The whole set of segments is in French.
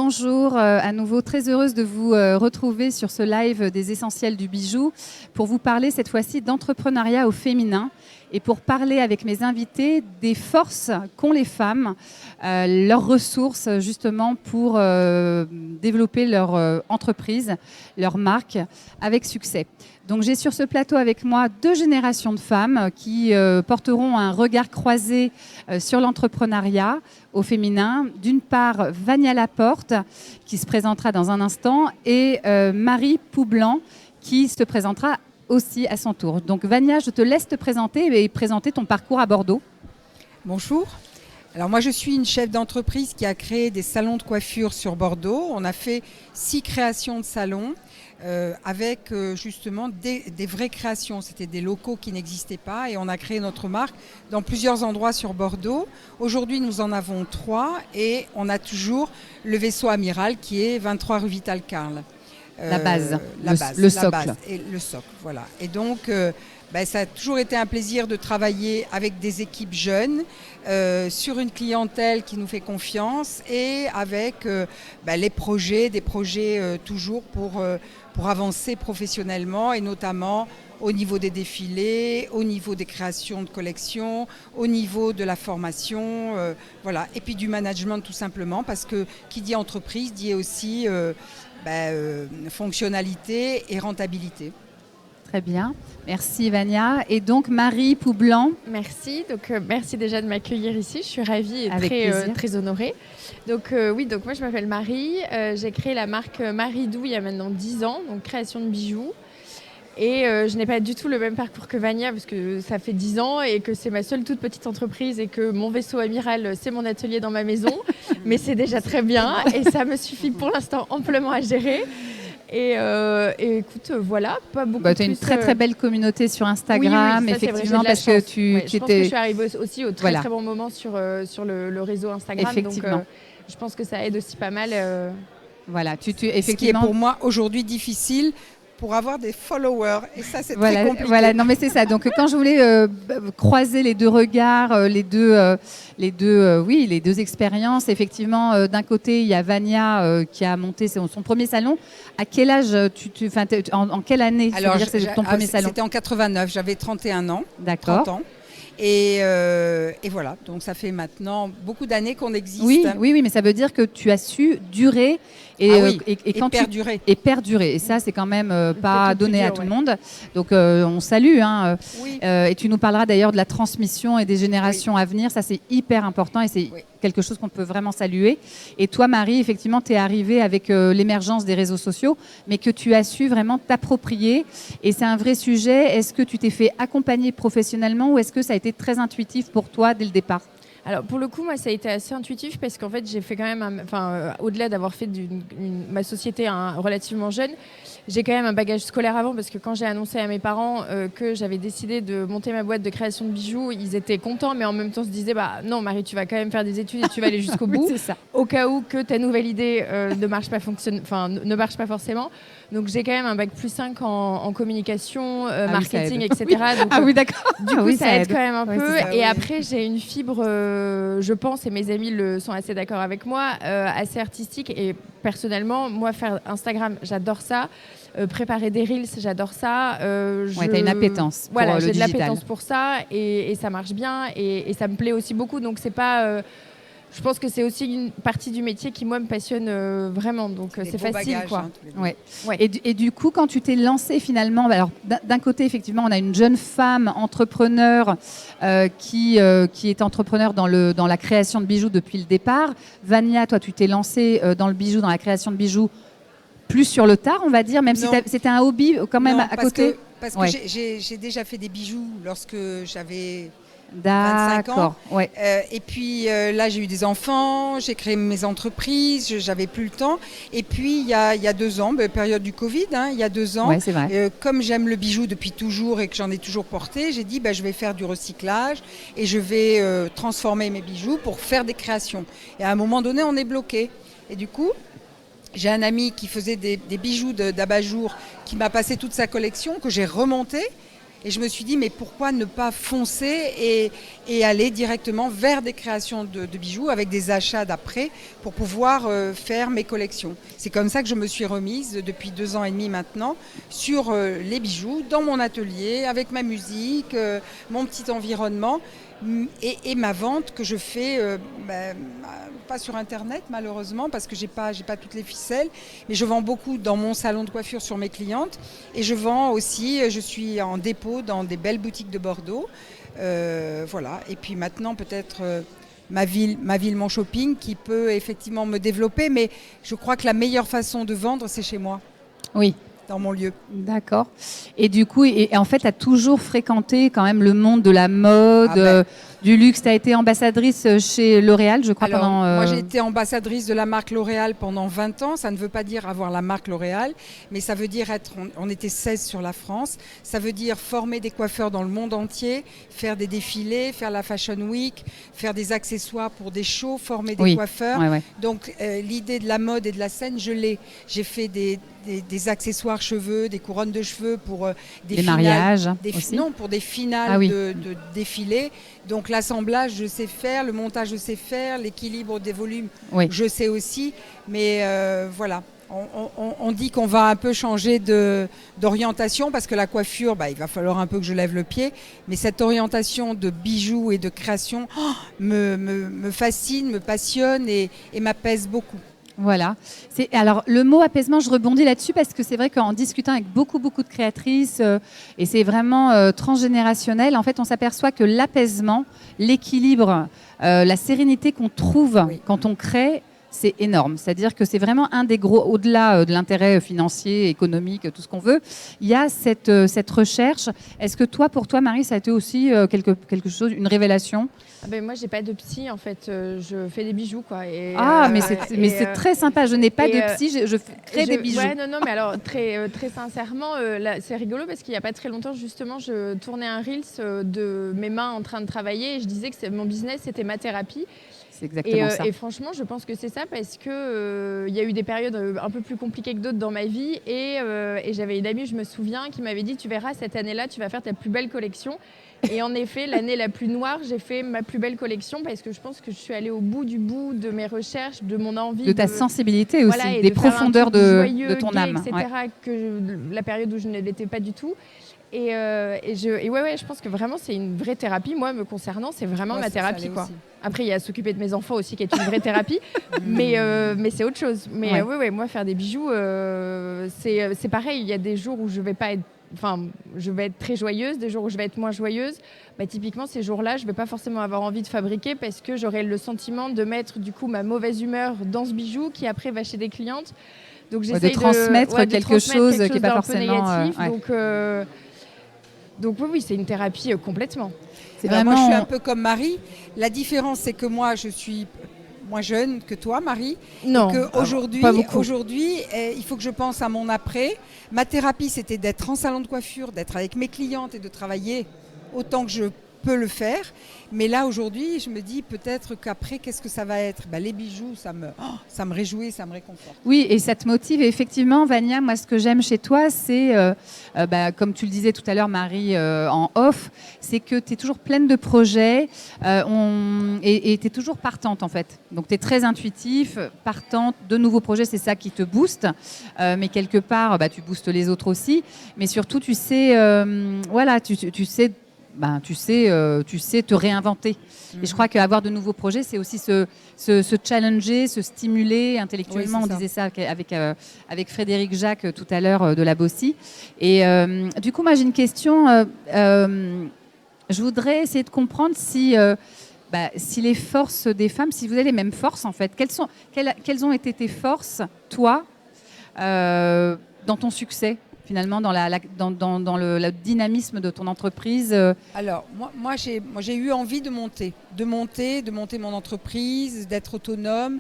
Bonjour, à nouveau très heureuse de vous retrouver sur ce live des essentiels du bijou pour vous parler cette fois-ci d'entrepreneuriat au féminin et pour parler avec mes invités des forces qu'ont les femmes, leurs ressources justement pour développer leur entreprise, leur marque avec succès. Donc j'ai sur ce plateau avec moi 2 générations de femmes qui porteront un regard croisé sur l'entrepreneuriat au féminin. D'une part, Vania Laporte, qui se présentera dans un instant, et Marie Poublan, qui se présentera aussi à son tour. Donc Vania, je te laisse te présenter et présenter ton parcours à Bordeaux. Bonjour. Alors moi je suis une chef d'entreprise qui a créé des salons de coiffure sur Bordeaux. On a fait 6 créations de salons avec justement des vraies créations. C'était des locaux qui n'existaient pas et on a créé notre marque dans plusieurs endroits sur Bordeaux. Aujourd'hui nous en avons 3 et on a toujours le vaisseau amiral qui est 23 rue Vital-Carle. La base, le socle. Et le socle, voilà. Et donc, ça a toujours été un plaisir de travailler avec des équipes jeunes, sur une clientèle qui nous fait confiance et avec des projets toujours pour avancer professionnellement et notamment au niveau des défilés, au niveau des créations de collections, au niveau de la formation, voilà. Et puis du management tout simplement parce que qui dit entreprise dit aussi fonctionnalité et rentabilité. Très bien, merci Vania. Et donc Marie Poublan. Merci, donc merci déjà de m'accueillir ici, je suis ravie et très honorée. Donc moi je m'appelle Marie, j'ai créé la marque Marie Dou il y a maintenant 10 ans, donc création de bijoux. Et je n'ai pas du tout le même parcours que Vania parce que ça fait 10 ans et que c'est ma seule toute petite entreprise et que mon vaisseau amiral, c'est mon atelier dans ma maison. Mais c'est déjà très bien et ça me suffit pour l'instant amplement à gérer. Et écoute, voilà, pas beaucoup plus. Tu as une très très belle communauté sur Instagram, oui, ça, effectivement, parce que je pense que je suis arrivée aussi au très très bon moment sur le réseau Instagram. Effectivement. Donc je pense que ça aide aussi pas mal. Voilà, effectivement. Ce qui est pour moi aujourd'hui difficile, pour avoir des followers. Et ça, c'est très compliqué. Voilà, non mais c'est ça. Donc quand je voulais croiser les 2 regards, les deux expériences, effectivement, d'un côté, il y a Vania qui a monté son premier salon. À quel âge en quelle année? Alors, c'est ton premier salon? C'était en 89, j'avais 31 ans. D'accord. 30 ans. Et voilà, donc ça fait maintenant beaucoup d'années qu'on existe. Oui, mais ça veut dire que tu as su durer et perdurer. Et perdurer. Et ça, c'est quand même pas donné à tout le monde. Donc, on salue. Oui. Et tu nous parleras d'ailleurs de la transmission et des générations à venir. Ça, c'est hyper important et c'est quelque chose qu'on peut vraiment saluer. Et toi, Marie, effectivement, tu es arrivée avec l'émergence des réseaux sociaux, mais que tu as su vraiment t'approprier. Et c'est un vrai sujet. Est-ce que tu t'es fait accompagner professionnellement ou est-ce que ça a été très intuitif pour toi dès le départ? Alors pour le coup, moi ça a été assez intuitif parce qu'en fait j'ai fait quand même, au-delà d'avoir fait ma société relativement jeune, j'ai quand même un bagage scolaire avant parce que quand j'ai annoncé à mes parents que j'avais décidé de monter ma boîte de création de bijoux, ils étaient contents mais en même temps se disaient non Marie, tu vas quand même faire des études et tu vas aller jusqu'au bout, c'est ça. Au cas où que ta nouvelle idée ne marche pas forcément. Donc j'ai quand même un bac +5 en communication, marketing, etc. Donc, d'accord. Du coup ça aide quand même un peu. Ça, et après j'ai une fibre, je pense, et mes amis sont assez d'accord avec moi, assez artistique. Et personnellement, moi faire Instagram, j'adore ça. Préparer des reels, j'adore ça. Tu as une appétence pour le digital. J'ai de l'appétence pour ça et ça marche bien et ça me plaît aussi beaucoup. Donc c'est pas... je pense que c'est aussi une partie du métier qui, moi, me passionne vraiment. Donc, c'est facile, bagages, quoi. Et du coup, quand tu t'es lancée finalement, alors d'un côté, effectivement, on a une jeune femme entrepreneur qui est entrepreneur dans la création de bijoux depuis le départ. Vania, toi, tu t'es lancée dans le bijou, dans la création de bijoux, plus sur le tard, on va dire, même si c'était un hobby quand même à côté. Parce que j'ai déjà fait des bijoux lorsque j'avais... 25 D'accord, ans. Et puis là, j'ai eu des enfants, j'ai créé mes entreprises, j'avais plus le temps. Et puis, il y a 2 ans, période du Covid, il y a 2 ans, c'est vrai. Comme j'aime le bijou depuis toujours et que j'en ai toujours porté, j'ai dit, je vais faire du recyclage et je vais transformer mes bijoux pour faire des créations. Et à un moment donné, on est bloqué. Et du coup, j'ai un ami qui faisait des bijoux d'abat-jour qui m'a passé toute sa collection, que j'ai remonté. Et je me suis dit, mais pourquoi ne pas foncer et aller directement vers des créations de bijoux avec des achats d'après pour pouvoir faire mes collections. C'est comme ça que je me suis remise depuis 2 ans et demi maintenant sur les bijoux, dans mon atelier, avec ma musique, mon petit environnement. Et ma vente que je fais, pas sur Internet malheureusement parce que j'ai pas toutes les ficelles, mais je vends beaucoup dans mon salon de coiffure sur mes clientes et je vends aussi, je suis en dépôt dans des belles boutiques de Bordeaux. Voilà. Et puis maintenant peut-être ma ville, mon shopping qui peut effectivement me développer, mais je crois que la meilleure façon de vendre, c'est chez moi. Oui. Dans mon lieu. D'accord. Et du coup, et en fait, tu as toujours fréquenté quand même le monde de la mode, du luxe. Tu as été ambassadrice chez L'Oréal, je crois. Alors, moi, j'ai été ambassadrice de la marque L'Oréal pendant 20 ans. Ça ne veut pas dire avoir la marque L'Oréal, mais ça veut dire on était 16 sur la France. Ça veut dire former des coiffeurs dans le monde entier, faire des défilés, faire la Fashion Week, faire des accessoires pour des shows, former des coiffeurs. Ouais. Donc, l'idée de la mode et de la scène, je l'ai. J'ai fait des accessoires cheveux, des couronnes de cheveux pour des finales, mariages non, pour des finales de défilés. Donc l'assemblage, je sais faire, le montage, je sais faire, l'équilibre des volumes, je sais aussi. Mais voilà, on dit qu'on va un peu changer d'orientation parce que la coiffure, il va falloir un peu que je lève le pied. Mais cette orientation de bijoux et de création me fascine, me passionne et m'apaise beaucoup. Voilà. Alors, le mot apaisement, je rebondis là-dessus parce que c'est vrai qu'en discutant avec beaucoup de créatrices, et c'est vraiment transgénérationnel, en fait, on s'aperçoit que l'apaisement, l'équilibre, la sérénité qu'on trouve quand on crée, c'est énorme. C'est-à-dire que c'est vraiment un des gros, au-delà de l'intérêt financier, économique, tout ce qu'on veut, il y a cette recherche. Est-ce que pour toi, Marie, ça a été aussi quelque chose, une révélation ? Moi, j'ai pas de psy, en fait. Je fais des bijoux, quoi. Mais c'est très sympa. Je n'ai pas de psy, je crée des bijoux. Ouais, non, mais alors, très sincèrement, là, c'est rigolo parce qu'il n'y a pas très longtemps, justement, je tournais un Reels de mes mains en train de travailler et je disais que mon business, c'était ma thérapie. C'est exactement ça. Et franchement, je pense que c'est ça parce que y a eu des périodes un peu plus compliquées que d'autres dans ma vie et j'avais une amie, je me souviens, qui m'avait dit « Tu verras, cette année-là, tu vas faire ta plus belle collection ». Et en effet, l'année la plus noire, j'ai fait ma plus belle collection parce que je pense que je suis allée au bout de mes recherches, de mon envie. De ta sensibilité aussi, des profondeurs de ton âme. Etc., que la période où je ne l'étais pas du tout. Je pense que vraiment, c'est une vraie thérapie. Moi, me concernant, c'est vraiment ma thérapie, quoi. Après, il y a s'occuper de mes enfants aussi qui est une vraie thérapie, mais c'est autre chose. Mais moi, faire des bijoux, c'est pareil. Il y a des jours où je vais être très joyeuse, des jours où je vais être moins joyeuse. Typiquement, ces jours-là, je ne vais pas forcément avoir envie de fabriquer parce que j'aurai le sentiment de mettre du coup ma mauvaise humeur dans ce bijou qui après va chez des clientes. Donc j'essaie de transmettre quelque chose qui n'est pas forcément négatif. Donc oui, c'est une thérapie complètement. Moi, je suis un peu comme Marie. La différence, c'est que moi, je suis moins jeune que toi, Marie. Non, aujourd'hui, il faut que je pense à mon après. Ma thérapie, c'était d'être en salon de coiffure, d'être avec mes clientes et de travailler autant que je peux le faire. Mais là, aujourd'hui, je me dis peut-être qu'après, qu'est-ce que ça va être ? Les bijoux, ça me réjouit, ça me réconforte. Oui, et ça te motive. Et effectivement, Vania, moi, ce que j'aime chez toi, c'est, comme tu le disais tout à l'heure, Marie, en off, c'est que tu es toujours pleine de projets et tu es toujours partante, en fait. Donc, tu es très intuitif, partante, de nouveaux projets, c'est ça qui te booste. Mais quelque part, tu boostes les autres aussi. Mais surtout, tu sais, tu sais te réinventer. Et je crois qu'avoir de nouveaux projets, c'est aussi se challenger, se stimuler intellectuellement. On disait ça avec Frédéric Jacques tout à l'heure de la Bossie. Et du coup, moi, j'ai une question. Je voudrais essayer de comprendre si les forces des femmes, si vous avez les mêmes forces, en fait. Quelles ont été tes forces, toi, dans ton succès ? Finalement, dans le dynamisme de ton entreprise. Alors, moi j'ai eu envie de monter mon entreprise, d'être autonome.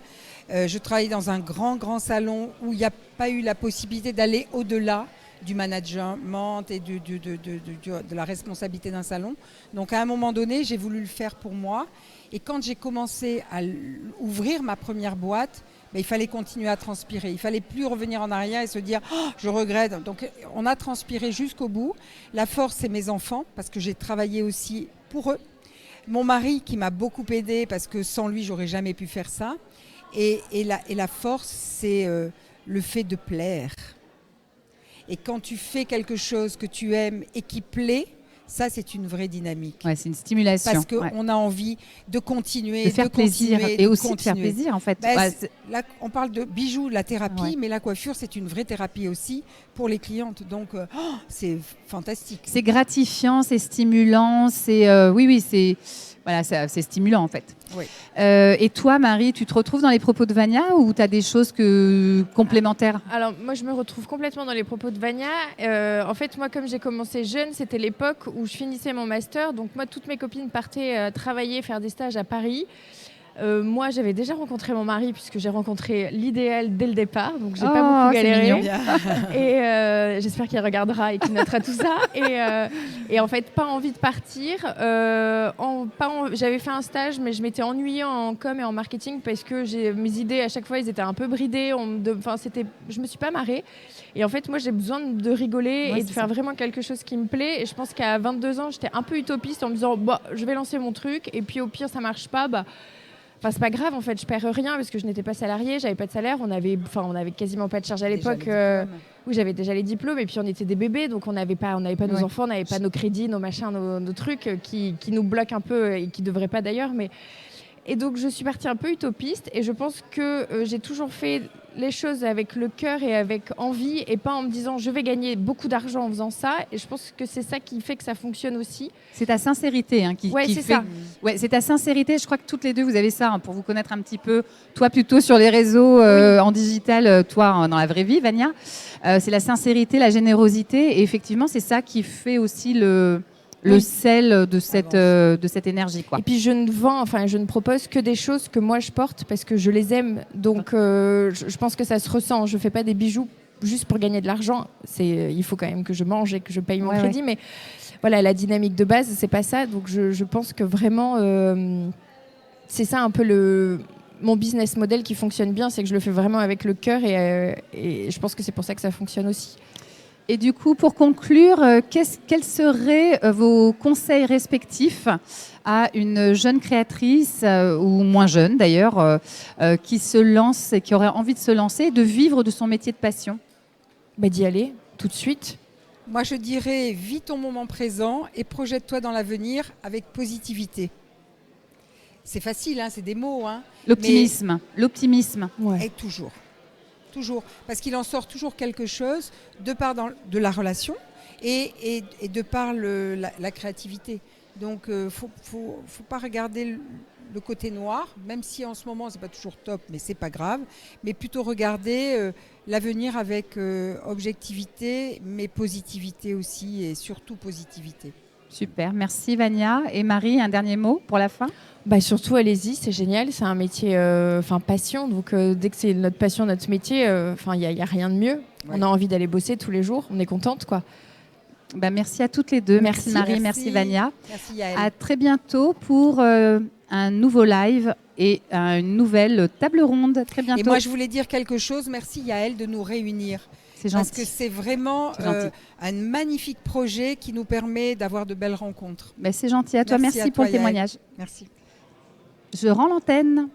Je travaillais dans un grand salon où il n'y a pas eu la possibilité d'aller au-delà du management et de la responsabilité d'un salon. Donc, à un moment donné, j'ai voulu le faire pour moi. Et quand j'ai commencé à ouvrir ma première boîte, mais il fallait continuer à transpirer. Il fallait plus revenir en arrière et se dire oh, je regrette. Donc on a transpiré jusqu'au bout. La force, c'est mes enfants, parce que j'ai travaillé aussi pour eux. Mon mari qui m'a beaucoup aidée, parce que sans lui, j'aurais jamais pu faire ça. Et la force, c'est le fait de plaire. Et quand tu fais quelque chose que tu aimes et qui plaît, ça, c'est une vraie dynamique. Ouais, c'est une stimulation. Parce qu'on a envie de continuer, de faire plaisir. Et aussi de faire plaisir, en fait. Là, on parle de bijoux, la thérapie, mais la coiffure, c'est une vraie thérapie aussi pour les clientes. Donc, c'est fantastique. C'est gratifiant, c'est stimulant, c'est c'est stimulant, en fait. Oui. Et toi, Marie, tu te retrouves dans les propos de Vania ou tu as des choses complémentaires ? Alors, moi, je me retrouve complètement dans les propos de Vania. En fait, moi, comme j'ai commencé jeune, c'était l'époque où je finissais mon master. Donc, moi, toutes mes copines partaient travailler, faire des stages à Paris. Moi, j'avais déjà rencontré mon mari puisque j'ai rencontré l'idéal dès le départ, donc j'ai pas beaucoup galéré. Et j'espère qu'il regardera et qu'il notera tout ça. Et en fait, pas envie de partir. J'avais fait un stage, mais je m'étais ennuyée en com et en marketing parce que mes idées à chaque fois, ils étaient un peu bridées. Je me suis pas marrée. Et en fait, moi, j'ai besoin de rigoler et de faire vraiment quelque chose qui me plaît. Et je pense qu'à 22 ans, j'étais un peu utopiste en me disant, je vais lancer mon truc. Et puis au pire, ça marche pas. Enfin, c'est pas grave, en fait, je perds rien parce que je n'étais pas salariée, j'avais pas de salaire, on avait quasiment pas de charge à l'époque. Oui, j'avais déjà les diplômes et puis on était des bébés, donc on n'avait pas nos enfants, on n'avait pas nos crédits, nos machins, nos trucs qui nous bloquent un peu et qui devraient pas d'ailleurs. Et donc je suis partie un peu utopiste et je pense que j'ai toujours fait les choses avec le cœur et avec envie et pas en me disant je vais gagner beaucoup d'argent en faisant ça. Et je pense que c'est ça qui fait que ça fonctionne aussi. C'est ta sincérité qui c'est fait... ça. Ouais, c'est ta sincérité. Je crois que toutes les deux, vous avez ça pour vous connaître un petit peu. Toi, plutôt sur les réseaux en digital, toi, dans la vraie vie, Vania. C'est la sincérité, la générosité. Et effectivement, c'est ça qui fait aussi le sel de cette énergie, quoi. Et puis je ne propose que des choses que moi je porte parce que je les aime. Donc je pense que ça se ressent. Je fais pas des bijoux juste pour gagner de l'argent. Il faut quand même que je mange et que je paye mon crédit. Mais voilà, la dynamique de base, c'est pas ça. Donc je pense que vraiment c'est ça un peu mon business model qui fonctionne bien, c'est que je le fais vraiment avec le cœur et je pense que c'est pour ça que ça fonctionne aussi. Et du coup, pour conclure, quels seraient vos conseils respectifs à une jeune créatrice, ou moins jeune d'ailleurs, qui se lance et qui aurait envie de se lancer, de vivre de son métier de passion ? D'y aller tout de suite. Moi, je dirais, vis ton moment présent et projette-toi dans l'avenir avec positivité. C'est facile, c'est des mots. L'optimisme. Et toujours, parce qu'il en sort toujours quelque chose de par de la relation et de par la créativité. Donc, faut pas regarder le côté noir, même si en ce moment c'est pas toujours top, mais c'est pas grave. Mais plutôt regarder l'avenir avec objectivité, mais positivité aussi, et surtout positivité. Super, merci Vania. Et Marie, un dernier mot pour la fin ? Surtout, allez-y, c'est génial. C'est un métier, passion. Donc, dès que c'est notre passion, notre métier, il n'y a rien de mieux. Ouais. On a envie d'aller bosser tous les jours. On est contente, quoi. Merci à toutes les deux. Merci Marie, merci Vania. Merci Yael. À très bientôt pour un nouveau live et une nouvelle table ronde. Très bientôt. Et moi, je voulais dire quelque chose. Merci Yael de nous réunir. C'est gentil. Parce que c'est vraiment un magnifique projet qui nous permet d'avoir de belles rencontres. C'est gentil à toi. Merci pour le témoignage. Merci. Je rends l'antenne.